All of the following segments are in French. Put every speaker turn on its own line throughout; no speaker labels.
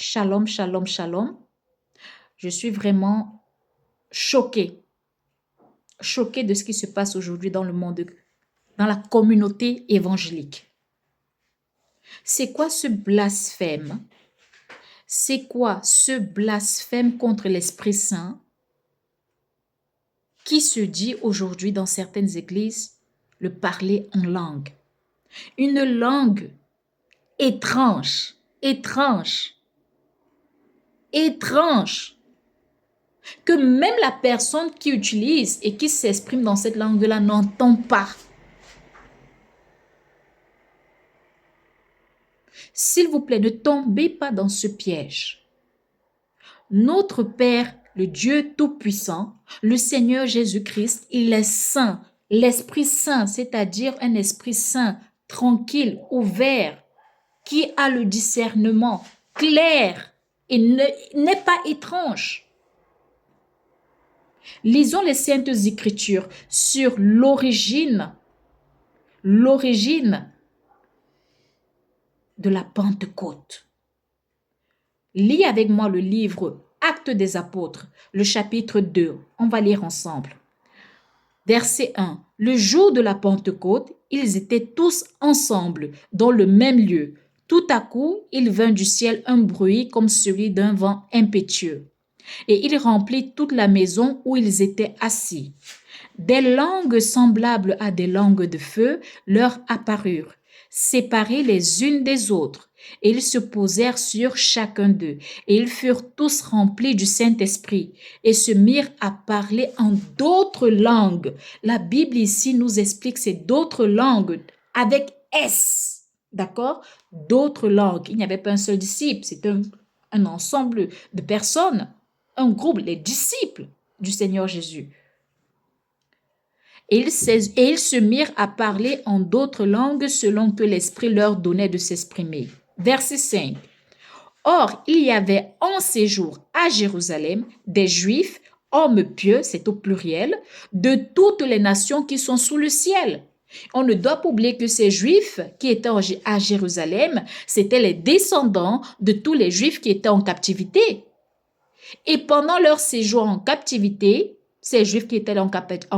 Shalom, shalom, shalom. Je suis vraiment choquée de ce qui se passe aujourd'hui dans le monde, dans la communauté évangélique. C'est quoi ce blasphème? C'est quoi ce blasphème contre l'Esprit Saint qui se dit aujourd'hui dans certaines églises, le parler en langue? Une langue étrange, que même la personne qui utilise et qui s'exprime dans cette langue-là n'entend pas. S'il vous plaît, ne tombez pas dans ce piège. Notre Père, le Dieu Tout-Puissant, le Seigneur Jésus-Christ, il est saint. L'Esprit Saint, c'est-à-dire un Esprit Saint, tranquille, ouvert, qui a le discernement clair et n'est pas étrange. Lisons les Saintes Écritures sur l'origine de la Pentecôte. Lis avec moi le livre Actes des Apôtres, le chapitre 2. On va lire ensemble. Verset 1. Le jour de la Pentecôte, ils étaient tous ensemble dans le même lieu. Tout à coup, il vint du ciel un bruit comme celui d'un vent impétueux. Et il remplit toute la maison où ils étaient assis. Des langues semblables à des langues de feu leur apparurent, séparées les unes des autres, et ils se posèrent sur chacun d'eux, et ils furent tous remplis du Saint-Esprit, et se mirent à parler en d'autres langues. La Bible ici nous explique ces d'autres langues avec S, d'accord? D'autres langues. Il n'y avait pas un seul disciple, c'est un ensemble de personnes, un groupe, les disciples du Seigneur Jésus. Et ils se mirent à parler en d'autres langues selon que l'Esprit leur donnait de s'exprimer. Verset 5. Or, il y avait en séjour à Jérusalem des Juifs, hommes pieux, c'est au pluriel, de toutes les nations qui sont sous le ciel. On ne doit pas oublier que ces Juifs qui étaient à Jérusalem, c'étaient les descendants de tous les Juifs qui étaient en captivité. Et pendant leur séjour en captivité, ces Juifs qui étaient en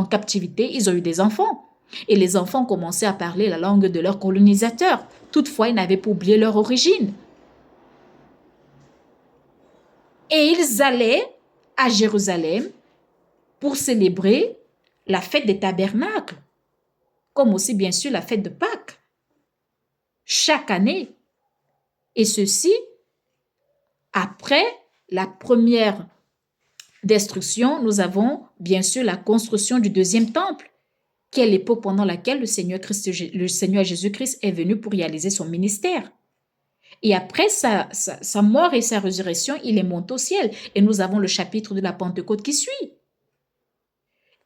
captivité, ils ont eu des enfants. Et les enfants commençaient à parler la langue de leurs colonisateurs. Toutefois, ils n'avaient pas oublié leur origine. Et ils allaient à Jérusalem pour célébrer la fête des tabernacles, comme aussi bien sûr la fête de Pâques, chaque année. Et ceci, après la première destruction, nous avons bien sûr la construction du deuxième temple, qui est l'époque pendant laquelle le Seigneur Jésus-Christ est venu pour réaliser son ministère. Et après sa mort et sa résurrection, il est monté au ciel. Et nous avons le chapitre de la Pentecôte qui suit.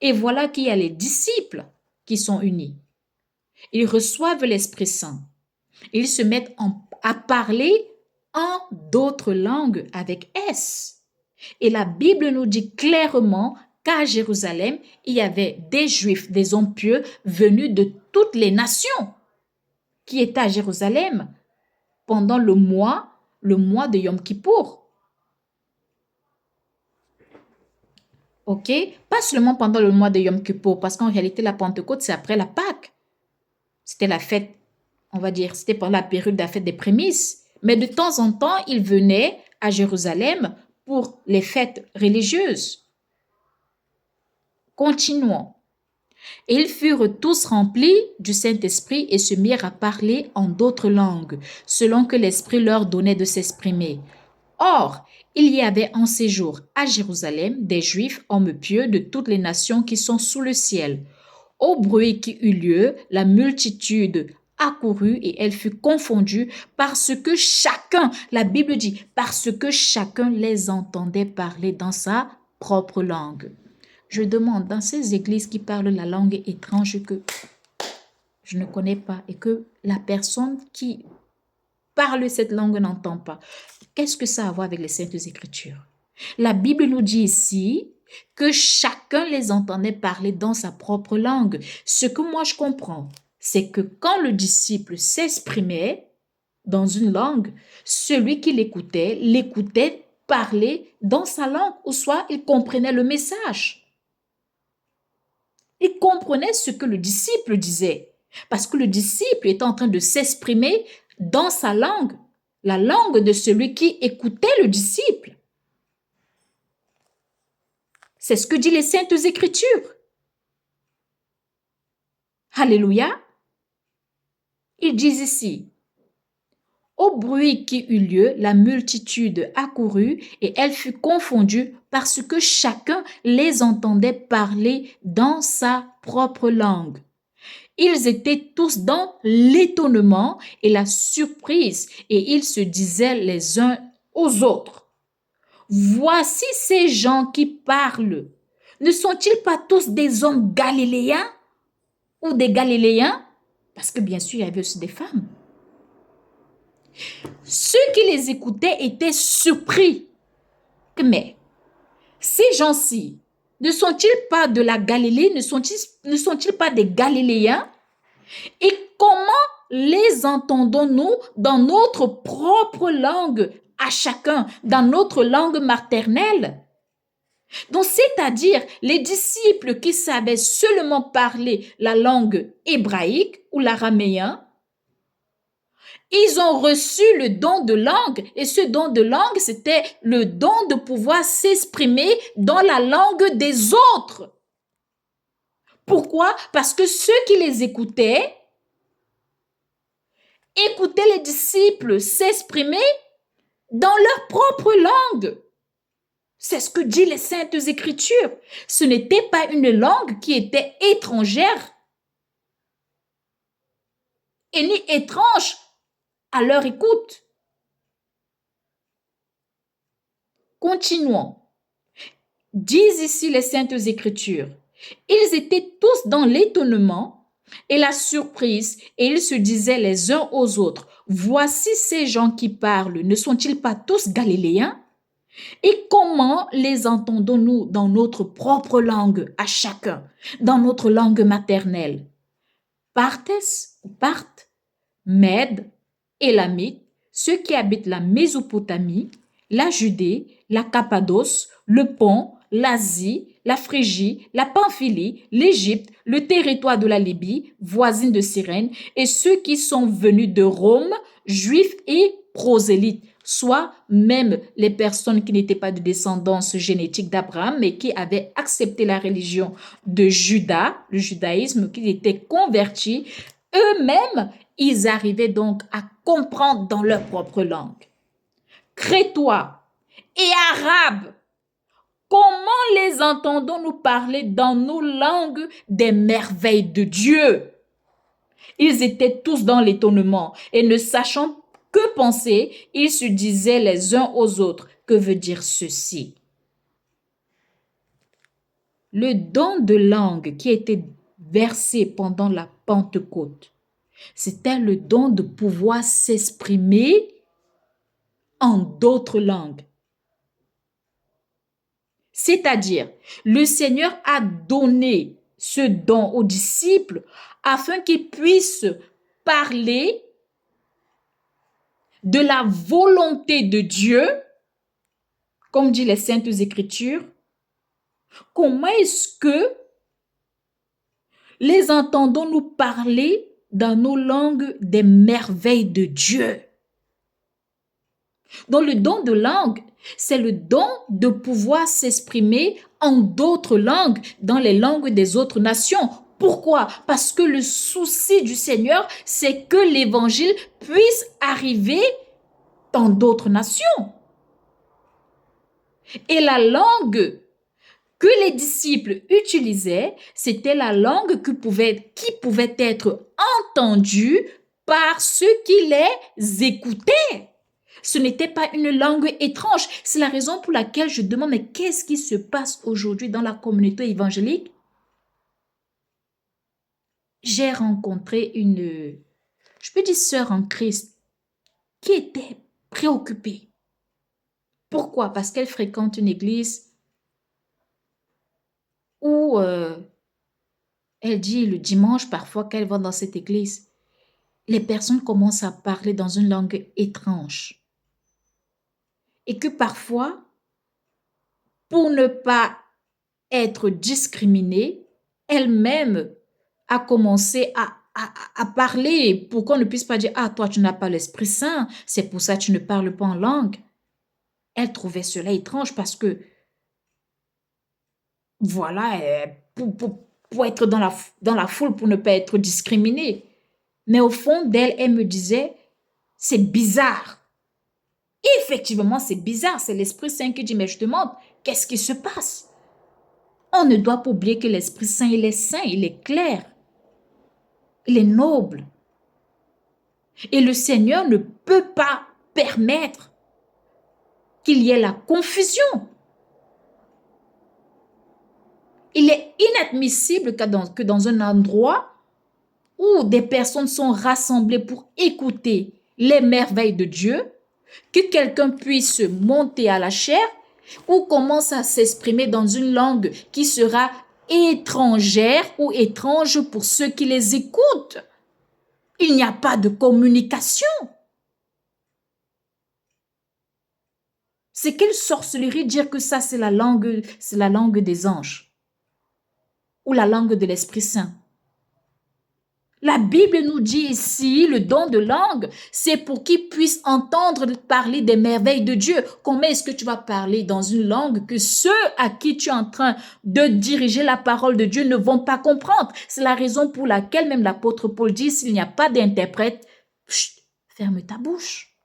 Et voilà qu'il y a les disciples qui sont unis. Ils reçoivent l'Esprit Saint. Ils se mettent à parler en d'autres langues avec S. Et la Bible nous dit clairement qu'à Jérusalem, il y avait des Juifs, des hommes pieux venus de toutes les nations qui étaient à Jérusalem pendant le mois de Yom Kippour. Ok? Pas seulement pendant le mois de Yom Kippour, parce qu'en réalité, la Pentecôte, c'est après la Pâque. C'était la fête, on va dire, c'était pendant la période de la fête des prémices. Mais de temps en temps, ils venaient à Jérusalem pour les fêtes religieuses. Continuons. Et ils furent tous remplis du Saint-Esprit et se mirent à parler en d'autres langues, selon que l'Esprit leur donnait de s'exprimer. Or, il y avait en séjour à Jérusalem des Juifs, hommes pieux de toutes les nations qui sont sous le ciel. Au bruit qui eut lieu, la multitude accourut et elle fut confondue parce que chacun, la Bible dit, parce que chacun les entendait parler dans sa propre langue. Je demande, dans ces églises qui parlent la langue étrange que je ne connais pas et que la personne qui parle cette langue n'entend pas, qu'est-ce que ça a à voir avec les Saintes Écritures? La Bible nous dit ici que chacun les entendait parler dans sa propre langue. Ce que moi je comprends, c'est que quand le disciple s'exprimait, dans une langue, celui qui l'écoutait parler dans sa langue, ou soit il comprenait le message. Il comprenait ce que le disciple disait, parce que le disciple était en train de s'exprimer dans sa langue, la langue de celui qui écoutait le disciple. C'est ce que dit les Saintes Écritures. Alléluia. Ils disent ici, au bruit qui eut lieu, la multitude accourut et elle fut confondue parce que chacun les entendait parler dans sa propre langue. Ils étaient tous dans l'étonnement et la surprise et ils se disaient les uns aux autres, voici ces gens qui parlent. Ne sont-ils pas tous des hommes galiléens ou des Galiléens? Parce que bien sûr, il y avait aussi des femmes. Ceux qui les écoutaient étaient surpris. Mais ces gens-ci, ne sont-ils pas de la Galilée? Ne sont-ils pas des Galiléens? Et comment les entendons-nous dans notre propre langue, à chacun, dans notre langue maternelle? Donc, c'est-à-dire les disciples qui savaient seulement parler la langue hébraïque ou l'araméen, ils ont reçu le don de langue et ce don de langue, c'était le don de pouvoir s'exprimer dans la langue des autres. Pourquoi? Parce que ceux qui les écoutaient les disciples s'exprimer dans leur propre langue. C'est ce que disent les Saintes Écritures. Ce n'était pas une langue qui était étrangère et ni étrange à leur écoute. Continuons. Disent ici les Saintes Écritures. Ils étaient tous dans l'étonnement et la surprise et ils se disaient les uns aux autres, voici ces gens qui parlent, ne sont-ils pas tous galiléens? Et comment les entendons-nous dans notre propre langue à chacun, dans notre langue maternelle? Parthes, Mèdes, Élamites, ceux qui habitent la Mésopotamie, la Judée, la Cappadoce, le Pont, l'Asie, la Phrygie, la Pamphylie, l'Égypte, le territoire de la Libye, voisine de Cyrène, et ceux qui sont venus de Rome, juifs et prosélytes, soit même les personnes qui n'étaient pas de descendance génétique d'Abraham, mais qui avaient accepté la religion de Juda, le judaïsme, qui étaient convertis, eux-mêmes, ils arrivaient donc à comprendre dans leur propre langue. Crétois et Arabes, comment les entendons-nous parler dans nos langues des merveilles de Dieu? Ils étaient tous dans l'étonnement et ne sachant que penser, ils se disaient les uns aux autres, que veut dire ceci? Le don de langue qui était versé pendant la Pentecôte, c'était le don de pouvoir s'exprimer en d'autres langues. C'est-à-dire, le Seigneur a donné ce don aux disciples afin qu'ils puissent parler de la volonté de Dieu, comme dit les Saintes Écritures. Comment est-ce que les entendons-nous parler dans nos langues des merveilles de Dieu? Donc le don de langue, c'est le don de pouvoir s'exprimer en d'autres langues, dans les langues des autres nations. Pourquoi? Parce que le souci du Seigneur, c'est que l'évangile puisse arriver dans d'autres nations. Et la langue que les disciples utilisaient, c'était la langue qui pouvait être entendue par ceux qui les écoutaient. Ce n'était pas une langue étrange. C'est la raison pour laquelle je demande, mais qu'est-ce qui se passe aujourd'hui dans la communauté évangélique? J'ai rencontré je peux dire sœur en Christ, qui était préoccupée. Pourquoi? Parce qu'elle fréquente une église où elle dit le dimanche parfois qu'elle va dans cette église. les personnes commencent à parler dans une langue étrange. Et que parfois, pour ne pas être discriminée, elle-même a commencé à parler pour qu'on ne puisse pas dire « Ah, toi, tu n'as pas l'Esprit Saint, c'est pour ça que tu ne parles pas en langue. » Elle trouvait cela étrange parce que, voilà, pour être dans la foule, pour ne pas être discriminée. Mais au fond d'elle, elle me disait « C'est bizarre. » Effectivement, c'est bizarre. C'est l'Esprit Saint qui dit « Mais je te demande, qu'est-ce qui se passe ?» On ne doit pas oublier que l'Esprit Saint, il est saint, il est clair, il est noble. Et le Seigneur ne peut pas permettre qu'il y ait la confusion. Il est inadmissible que dans un endroit où des personnes sont rassemblées pour écouter les merveilles de Dieu, que quelqu'un puisse monter à la chair ou commence à s'exprimer dans une langue qui sera étrangère ou étrange pour ceux qui les écoutent. Il n'y a pas de communication. C'est quelle sorcellerie dire que ça c'est la langue des anges ou la langue de l'Esprit Saint. La Bible nous dit ici, le don de langue, c'est pour qu'ils puissent entendre parler des merveilles de Dieu. Comment est-ce que tu vas parler dans une langue que ceux à qui tu es en train de diriger la parole de Dieu ne vont pas comprendre? C'est la raison pour laquelle même l'apôtre Paul dit, s'il n'y a pas d'interprète, ferme ta bouche.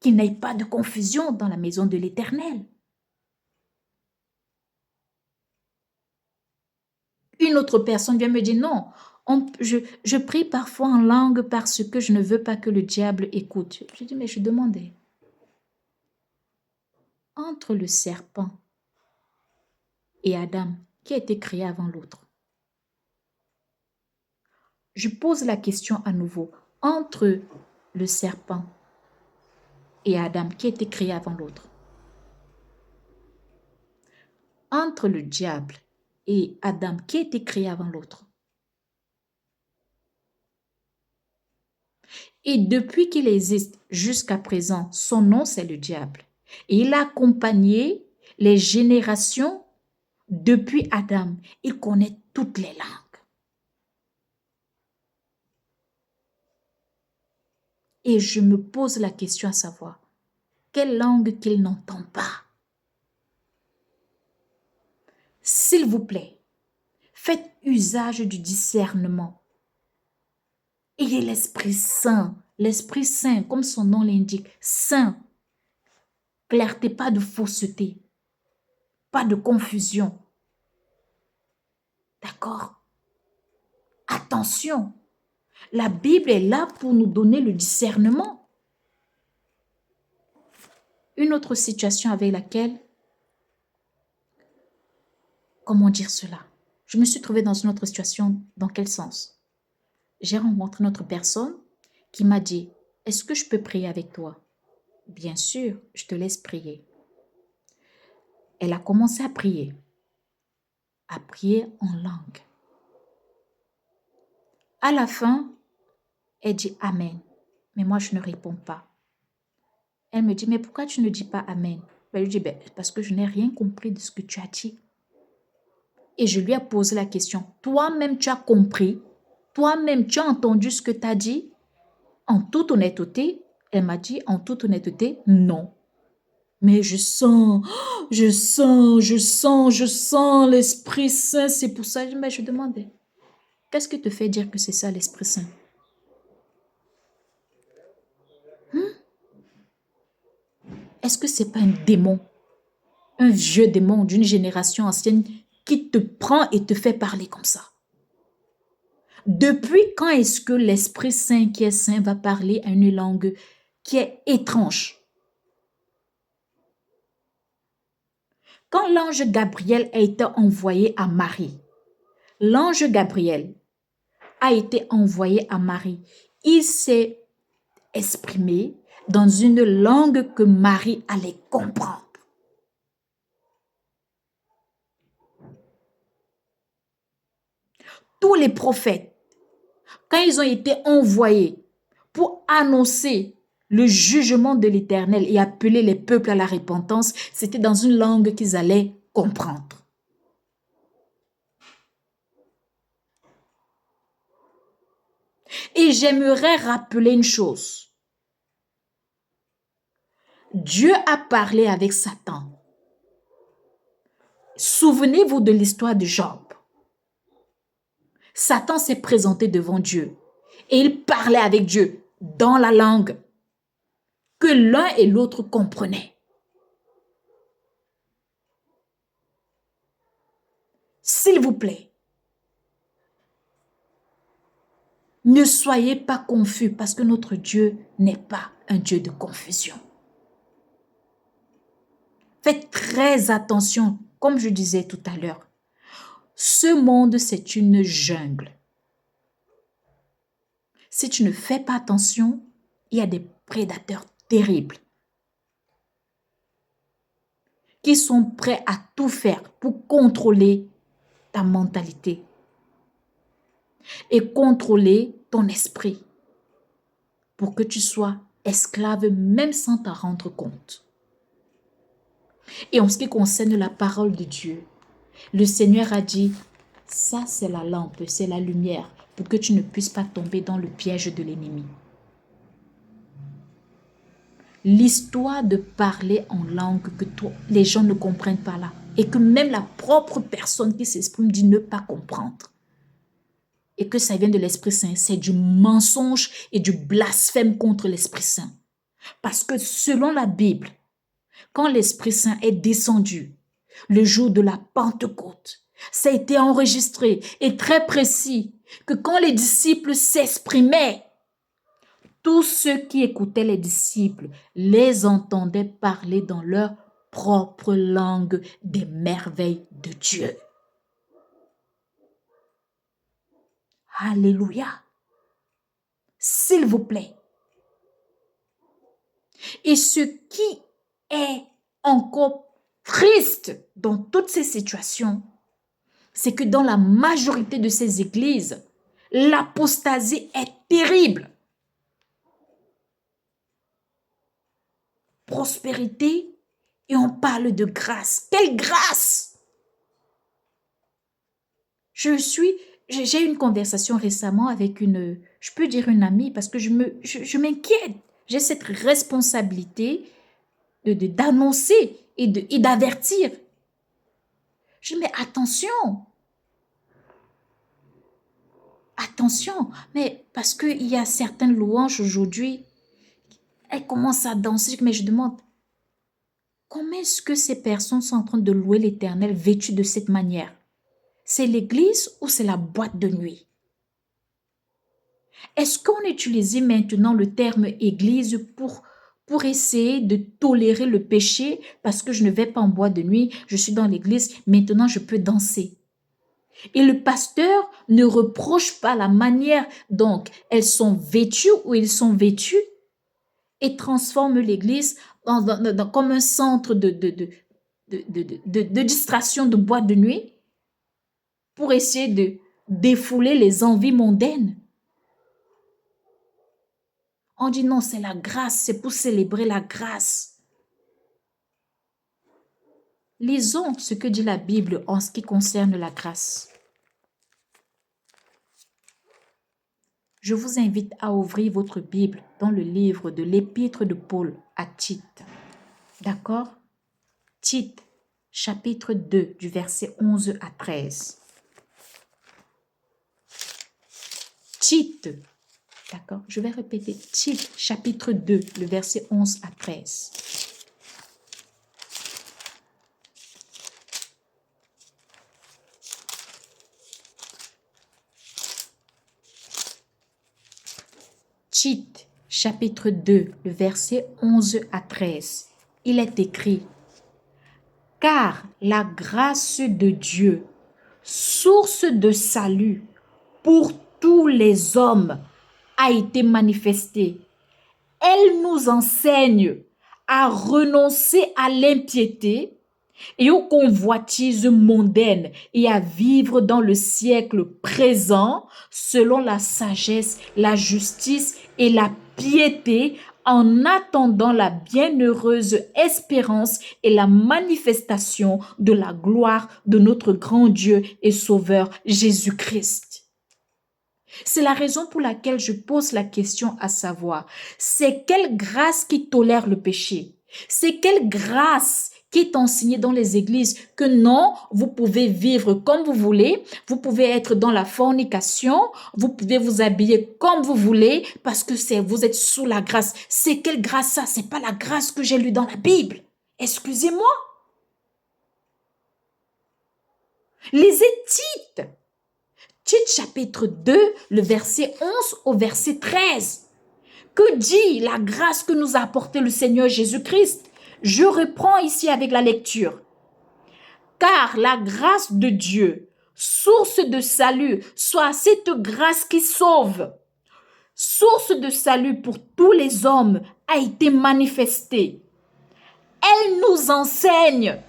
Qu'il n'y ait pas de confusion dans la maison de l'Éternel. Une autre personne vient me dire non, je prie parfois en langue parce que je ne veux pas que le diable écoute. Je dis mais je demandais, entre le serpent et Adam, qui a été créé avant l'autre? Je pose la question à nouveau, entre le serpent et Adam, qui a été créé avant l'autre? Entre le diable et Adam, qui a été créé avant l'autre? Et depuis qu'il existe jusqu'à présent, son nom c'est le diable. Et il a accompagné les générations depuis Adam. Il connaît toutes les langues. Et je me pose la question à savoir, quelle langue qu'il n'entend pas? S'il vous plaît, faites usage du discernement. Ayez l'Esprit Saint. L'Esprit Saint, comme son nom l'indique, saint. Clarté, pas de fausseté, pas de confusion. D'accord? Attention, la Bible est là pour nous donner le discernement. Une autre situation avec laquelle, comment dire cela? Je me suis trouvée dans une autre situation, dans quel sens? J'ai rencontré une autre personne qui m'a dit, est-ce que je peux prier avec toi? Bien sûr, je te laisse prier. Elle a commencé à prier en langue. À la fin, elle dit Amen. Mais moi, je ne réponds pas. Elle me dit, mais pourquoi tu ne dis pas Amen? Je lui dis, parce que je n'ai rien compris de ce que tu as dit. Et je lui ai posé la question, toi-même, tu as compris? Toi-même, tu as entendu ce que tu as dit? En toute honnêteté, elle m'a dit, en toute honnêteté, non. Mais je sens l'Esprit Saint. C'est pour ça que je demandais, qu'est-ce qui te fait dire que c'est ça l'Esprit Saint? Est-ce que c'est pas un démon, un vieux démon d'une génération ancienne qui te prend et te fait parler comme ça? Depuis quand est-ce que l'Esprit Saint qui est saint va parler à une langue qui est étrange? Quand l'ange Gabriel a été envoyé à Marie, l'ange Gabriel a été envoyé à Marie. Il s'est exprimé dans une langue que Marie allait comprendre. tous les prophètes, quand ils ont été envoyés pour annoncer le jugement de l'Éternel et appeler les peuples à la repentance, c'était dans une langue qu'ils allaient comprendre. Et j'aimerais rappeler une chose. Dieu a parlé avec Satan. Souvenez-vous de l'histoire de Job. Satan s'est présenté devant Dieu et il parlait avec Dieu dans la langue que l'un et l'autre comprenaient. S'il vous plaît, ne soyez pas confus parce que notre Dieu n'est pas un Dieu de confusion. Faites très attention, comme je disais tout à l'heure. Ce monde, c'est une jungle. Si tu ne fais pas attention, il y a des prédateurs terribles qui sont prêts à tout faire pour contrôler ta mentalité et contrôler ton esprit pour que tu sois esclave même sans t'en rendre compte. Et en ce qui concerne la parole de Dieu, le Seigneur a dit, ça c'est la lampe, c'est la lumière pour que tu ne puisses pas tomber dans le piège de l'ennemi. L'histoire de parler en langue que les gens ne comprennent pas là et que même la propre personne qui s'exprime dit ne pas comprendre et que ça vient de l'Esprit Saint, c'est du mensonge et du blasphème contre l'Esprit Saint. Parce que selon la Bible, quand l'Esprit Saint est descendu le jour de la Pentecôte, ça a été enregistré et très précis que quand les disciples s'exprimaient, tous ceux qui écoutaient les disciples les entendaient parler dans leur propre langue des merveilles de Dieu. Alléluia. S'il vous plaît. Et ce qui est encore triste dans toutes ces situations, c'est que dans la majorité de ces églises, l'apostasie est terrible. Prospérité et on parle de grâce. Quelle grâce! J'ai eu une conversation récemment avec je peux dire une amie parce que je m'inquiète. J'ai cette responsabilité d'annoncer et d'avertir. Je dis, mais attention, mais parce qu'il y a certaines louanges aujourd'hui, elles commencent à danser, mais je demande, comment est-ce que ces personnes sont en train de louer l'Éternel vêtues de cette manière? C'est l'église ou c'est la boîte de nuit? Est-ce qu'on utilise maintenant le terme église pour essayer de tolérer le péché parce que je ne vais pas en boîte de nuit, je suis dans l'église, maintenant je peux danser? Et le pasteur ne reproche pas la manière dont elles sont vêtues ou ils sont vêtus et transforme l'église comme un centre de distraction de boîte de nuit pour essayer de défouler les envies mondaines. On dit non, c'est la grâce, c'est pour célébrer la grâce. Lisons ce que dit la Bible en ce qui concerne la grâce. Je vous invite à ouvrir votre Bible dans le livre de l'Épître de Paul à Tite. D'accord? Tite, chapitre 2, du verset 11 à 13. Tite, d'accord? Je vais répéter. Tite, chapitre 2, le verset 11 à 13. Tite, chapitre 2, le verset 11 à 13. Il est écrit, « Car la grâce de Dieu, source de salut pour tous les hommes, a été manifestée. Elle nous enseigne à renoncer à l'impiété et aux convoitises mondaines et à vivre dans le siècle présent selon la sagesse, la justice et la piété en attendant la bienheureuse espérance et la manifestation de la gloire de notre grand Dieu et Sauveur Jésus-Christ. C'est la raison pour laquelle je pose la question à savoir, c'est quelle grâce qui tolère le péché? C'est quelle grâce qui est enseignée dans les églises que non, vous pouvez vivre comme vous voulez, vous pouvez être dans la fornication, vous pouvez vous habiller comme vous voulez parce que vous êtes sous la grâce. C'est quelle grâce ça? C'est pas la grâce que j'ai lue dans la Bible. Excusez-moi. Les Hétites, Tite chapitre 2, le verset 11 au verset 13. Que dit la grâce que nous a apportée le Seigneur Jésus-Christ? Je reprends ici avec la lecture. Car la grâce de Dieu, source de salut, soit cette grâce qui sauve, source de salut pour tous les hommes, a été manifestée. Elle nous enseigne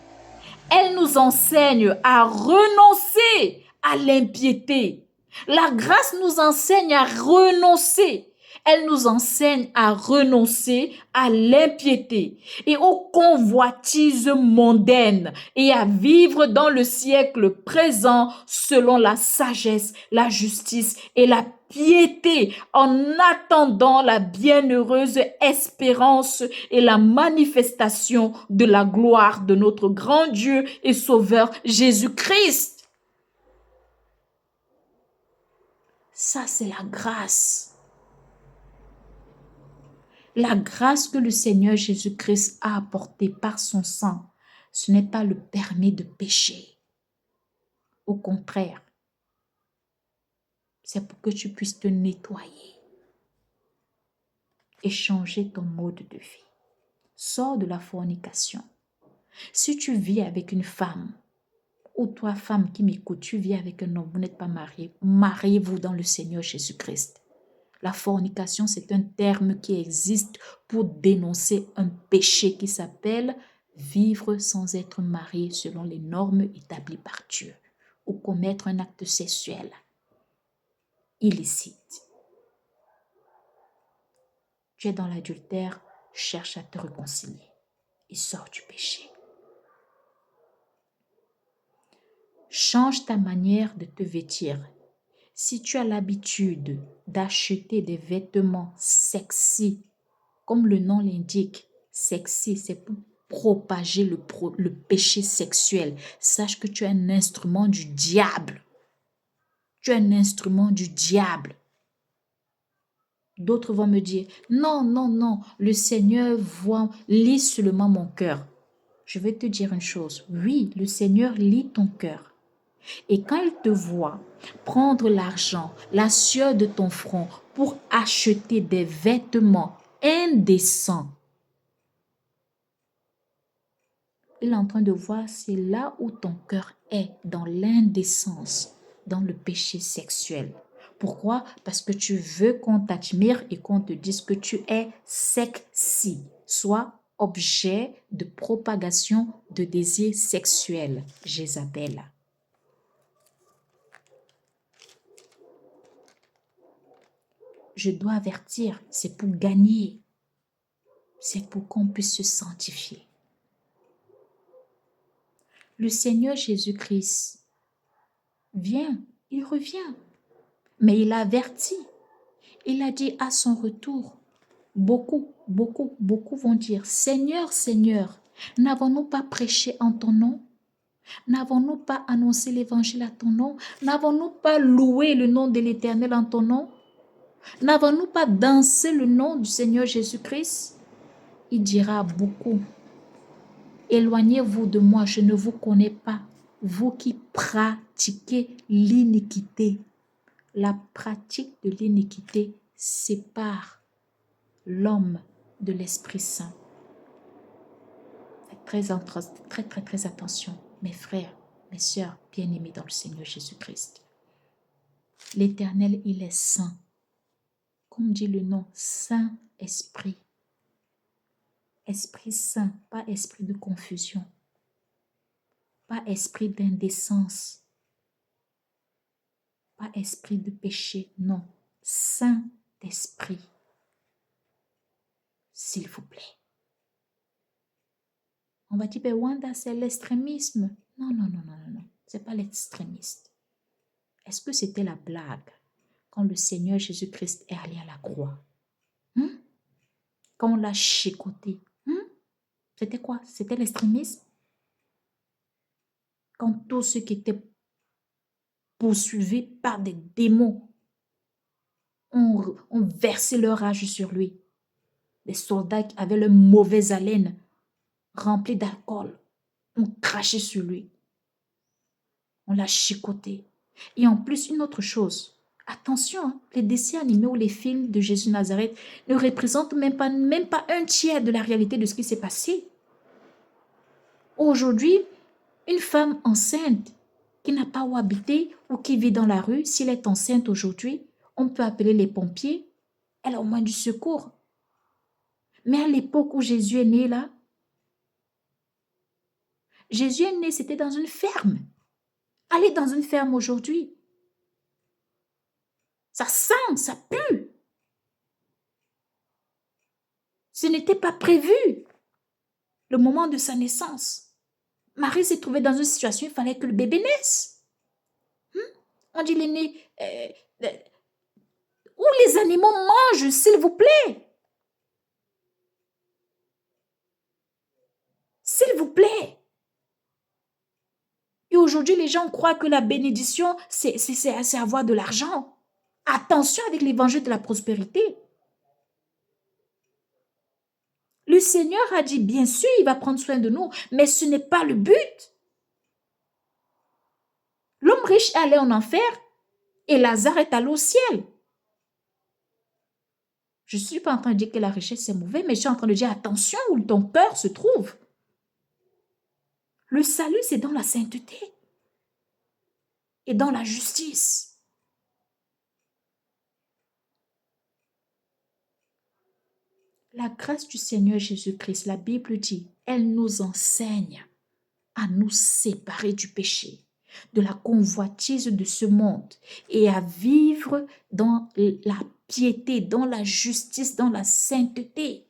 à renoncer à l'impiété. La grâce nous enseigne à renoncer. Elle nous enseigne à renoncer à l'impiété et aux convoitises mondaines et à vivre dans le siècle présent selon la sagesse, la justice et la piété en attendant la bienheureuse espérance et la manifestation de la gloire de notre grand Dieu et Sauveur Jésus-Christ. Ça, c'est la grâce. La grâce que le Seigneur Jésus-Christ a apportée par son sang, ce n'est pas le permis de pécher. Au contraire, c'est pour que tu puisses te nettoyer et changer ton mode de vie. Sors de la fornication. Si tu vis avec une femme, ou toi, femme qui m'écoute, tu vis avec un homme, vous n'êtes pas marié, mariez-vous dans le Seigneur Jésus-Christ. La fornication, c'est un terme qui existe pour dénoncer un péché qui s'appelle vivre sans être marié selon les normes établies par Dieu ou commettre un acte sexuel illicite. Tu es dans l'adultère, cherche à te réconcilier et sors du péché. Change ta manière de te vêtir. Si tu as l'habitude d'acheter des vêtements sexy, comme le nom l'indique, sexy, c'est pour propager le péché sexuel. Sache que tu es un instrument du diable. Tu es un instrument du diable. D'autres vont me dire, non, non, non, le Seigneur lit seulement mon cœur. Je vais te dire une chose, oui, le Seigneur lit ton cœur. Et quand il te voit prendre l'argent, la sueur de ton front pour acheter des vêtements indécents, il est en train de voir c'est là où ton cœur est, dans l'indécence, dans le péché sexuel. Pourquoi? Parce que tu veux qu'on t'admire et qu'on te dise que tu es sexy, soit objet de propagation de désirs sexuels, Jézabel. Je dois avertir, c'est pour gagner. C'est pour qu'on puisse se sanctifier. Le Seigneur Jésus-Christ vient, il revient. Mais il avertit. Il a dit à son retour, beaucoup vont dire, Seigneur, Seigneur, n'avons-nous pas prêché en ton nom? N'avons-nous pas annoncé l'évangile à ton nom? N'avons-nous pas loué le nom de l'Éternel en ton nom? N'avons-nous pas dansé le nom du Seigneur Jésus-Christ? Il dira à beaucoup, éloignez-vous de moi, je ne vous connais pas, vous qui pratiquez l'iniquité. La pratique de l'iniquité sépare l'homme de l'Esprit Saint. Faites très attention, mes frères, mes sœurs bien-aimés dans le Seigneur Jésus-Christ. L'Éternel, il est saint. Comme dit le nom, Saint-Esprit. Esprit Saint, pas esprit de confusion. pas esprit d'indécence, pas esprit de péché, non. Saint-Esprit, s'il vous plaît. On va dire, ben Wanda, c'est l'extrémisme. Non, non, non, non, non, non. C'est pas l'extrémiste. Est-ce que c'était la blague quand le Seigneur Jésus-Christ est allé à la croix? Quand on l'a chicoté? C'était quoi? C'était l'extrémisme? Quand tous ceux qui étaient poursuivis par des démons ont versé leur rage sur lui. Les soldats qui avaient leur mauvaise haleine, remplis d'alcool, ont craché sur lui. On l'a chicoté. Et en plus, une autre chose. Attention, hein, les dessins animés ou les films de Jésus de Nazareth ne représentent même pas un tiers de la réalité de ce qui s'est passé. Aujourd'hui, une femme enceinte qui n'a pas où habiter ou qui vit dans la rue, s'il est enceinte aujourd'hui, on peut appeler les pompiers. Elle a au moins du secours. Mais à l'époque où Jésus est né là, Jésus est né, c'était dans une ferme. Allez dans une ferme aujourd'hui. Ça sent, ça pue. Ce n'était pas prévu le moment de sa naissance. Marie s'est trouvée dans une situation, il fallait que le bébé naisse. On dit l'aîné, où les animaux mangent, s'il vous plaît. S'il vous plaît. Et aujourd'hui, les gens croient que la bénédiction, c'est avoir de l'argent. Attention avec l'évangile de la prospérité. Le Seigneur a dit, bien sûr, il va prendre soin de nous, mais ce n'est pas le but. L'homme riche est allé en enfer et Lazare est allé au ciel. Je ne suis pas en train de dire que la richesse c'est mauvais, mais je suis en train de dire attention où ton cœur se trouve. Le salut, c'est dans la sainteté et dans la justice. La grâce du Seigneur Jésus-Christ, la Bible dit, elle nous enseigne à nous séparer du péché, de la convoitise de ce monde et à vivre dans la piété, dans la justice, dans la sainteté,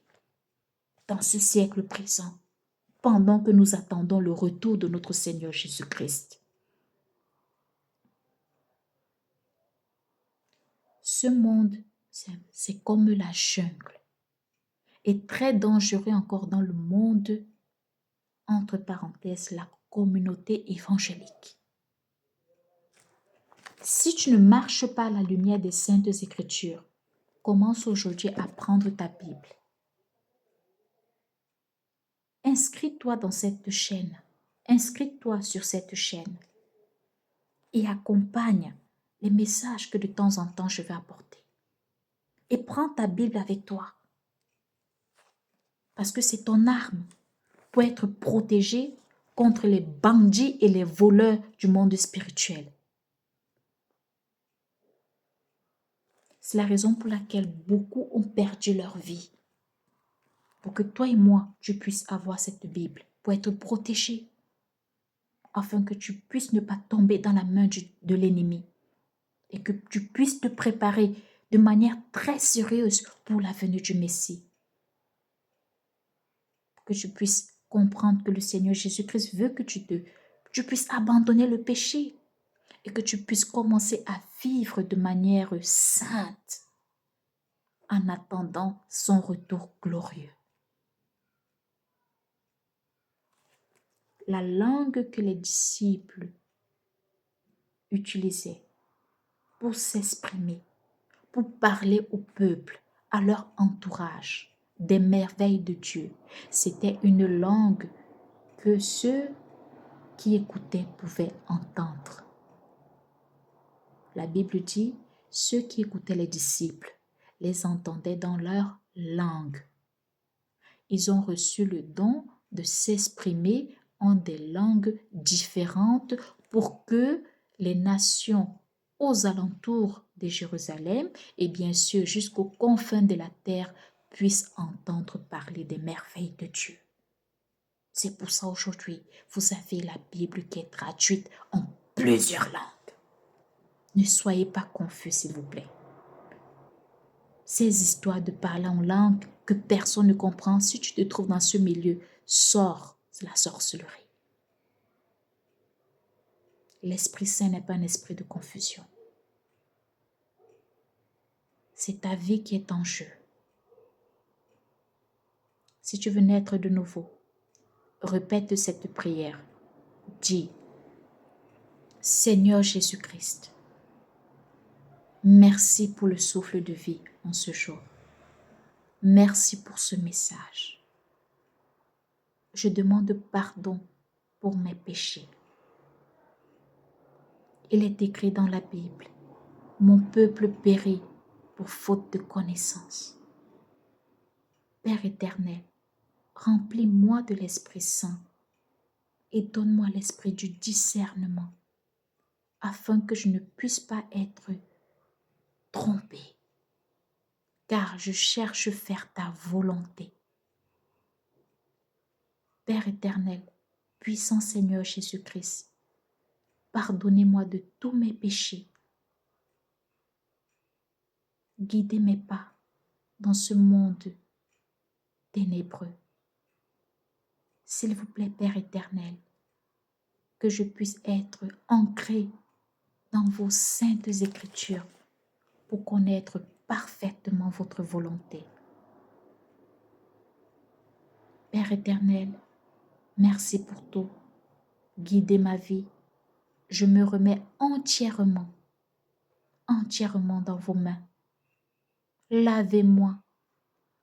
dans ce siècle présent, pendant que nous attendons le retour de notre Seigneur Jésus-Christ. Ce monde, c'est comme la jungle, et très dangereux encore dans le monde, entre parenthèses, la communauté évangélique. Si tu ne marches pas à la lumière des Saintes Écritures, commence aujourd'hui à prendre ta Bible. Inscris-toi dans cette chaîne. Inscris-toi sur cette chaîne et accompagne les messages que de temps en temps je vais apporter. Et prends ta Bible avec toi. Parce que c'est ton arme pour être protégé contre les bandits et les voleurs du monde spirituel. C'est la raison pour laquelle beaucoup ont perdu leur vie. Pour que toi et moi, tu puisses avoir cette Bible, pour être protégé, afin que tu puisses ne pas tomber dans la main de l'ennemi et que tu puisses te préparer de manière très sérieuse pour la venue du Messie. Que tu puisses comprendre que le Seigneur Jésus-Christ veut que tu puisses abandonner le péché et que tu puisses commencer à vivre de manière sainte en attendant son retour glorieux. La langue que les disciples utilisaient pour s'exprimer, pour parler au peuple, à leur entourage, des merveilles de Dieu, c'était une langue que ceux qui écoutaient pouvaient entendre. La Bible dit, ceux qui écoutaient les disciples les entendaient dans leur langue. Ils ont reçu le don de s'exprimer en des langues différentes pour que les nations aux alentours de Jérusalem et bien sûr jusqu'aux confins de la terre puissent entendre parler des merveilles de Dieu. C'est pour ça aujourd'hui, vous avez la Bible qui est traduite en plusieurs langues. Ne soyez pas confus, s'il vous plaît. Ces histoires de parler en langue que personne ne comprend, si tu te trouves dans ce milieu, sors, c'est la sorcellerie. L'Esprit Saint n'est pas un esprit de confusion. C'est ta vie qui est en jeu. Si tu veux naître de nouveau, répète cette prière. Dis, Seigneur Jésus-Christ, merci pour le souffle de vie en ce jour. Merci pour ce message. Je demande pardon pour mes péchés. Il est écrit dans la Bible, mon peuple périt pour faute de connaissance. Père éternel, remplis-moi de l'Esprit Saint et donne-moi l'esprit du discernement afin que je ne puisse pas être trompé, car je cherche faire ta volonté. Père éternel, puissant Seigneur Jésus-Christ, pardonnez-moi de tous mes péchés. Guidez mes pas dans ce monde ténébreux. S'il vous plaît, Père éternel, que je puisse être ancré dans vos saintes écritures pour connaître parfaitement votre volonté. Père éternel, merci pour tout. Guidez ma vie. Je me remets entièrement dans vos mains. Lavez-moi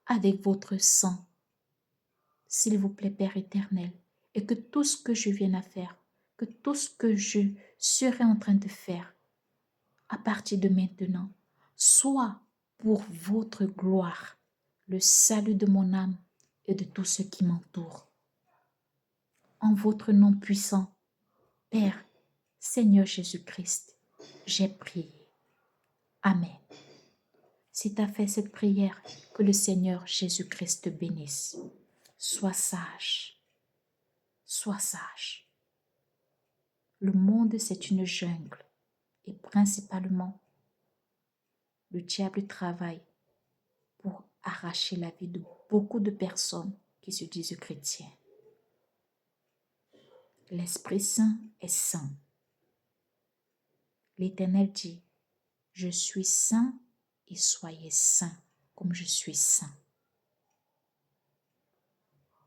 avec votre sang, s'il vous plaît, Père éternel, et que tout ce que je viens à faire, que tout ce que je serai en train de faire à partir de maintenant, soit pour votre gloire, le salut de mon âme et de tous ceux qui m'entourent. En votre nom puissant, Père, Seigneur Jésus-Christ, j'ai prié. Amen. Si tu as fait cette prière, que le Seigneur Jésus-Christ te bénisse. Sois sage. Sois sage. Le monde, c'est une jungle. Et principalement, le diable travaille pour arracher la vie de beaucoup de personnes qui se disent chrétiens. L'Esprit Saint est saint. L'Éternel dit, je suis saint et soyez saints comme je suis saint.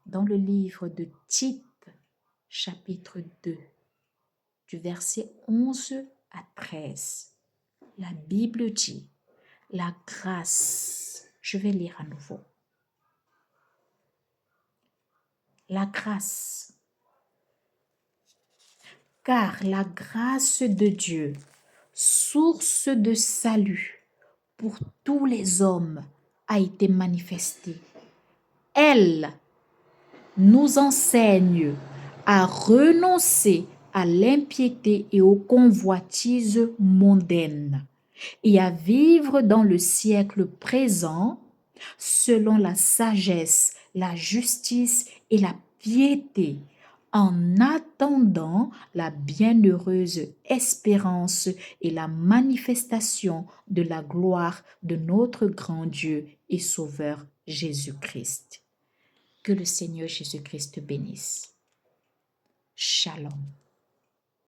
Dans le livre de Tite, chapitre 2, du verset 11 à 13, la Bible dit, la grâce, je vais lire à nouveau. La grâce, car la grâce de Dieu, source de salut pour tous les hommes, a été manifestée. Elle nous enseigne à renoncer à l'impiété et aux convoitises mondaines et à vivre dans le siècle présent selon la sagesse, la justice et la piété, en attendant la bienheureuse espérance et la manifestation de la gloire de notre grand Dieu et Sauveur Jésus-Christ. Que le Seigneur Jésus-Christ te bénisse. Shalom.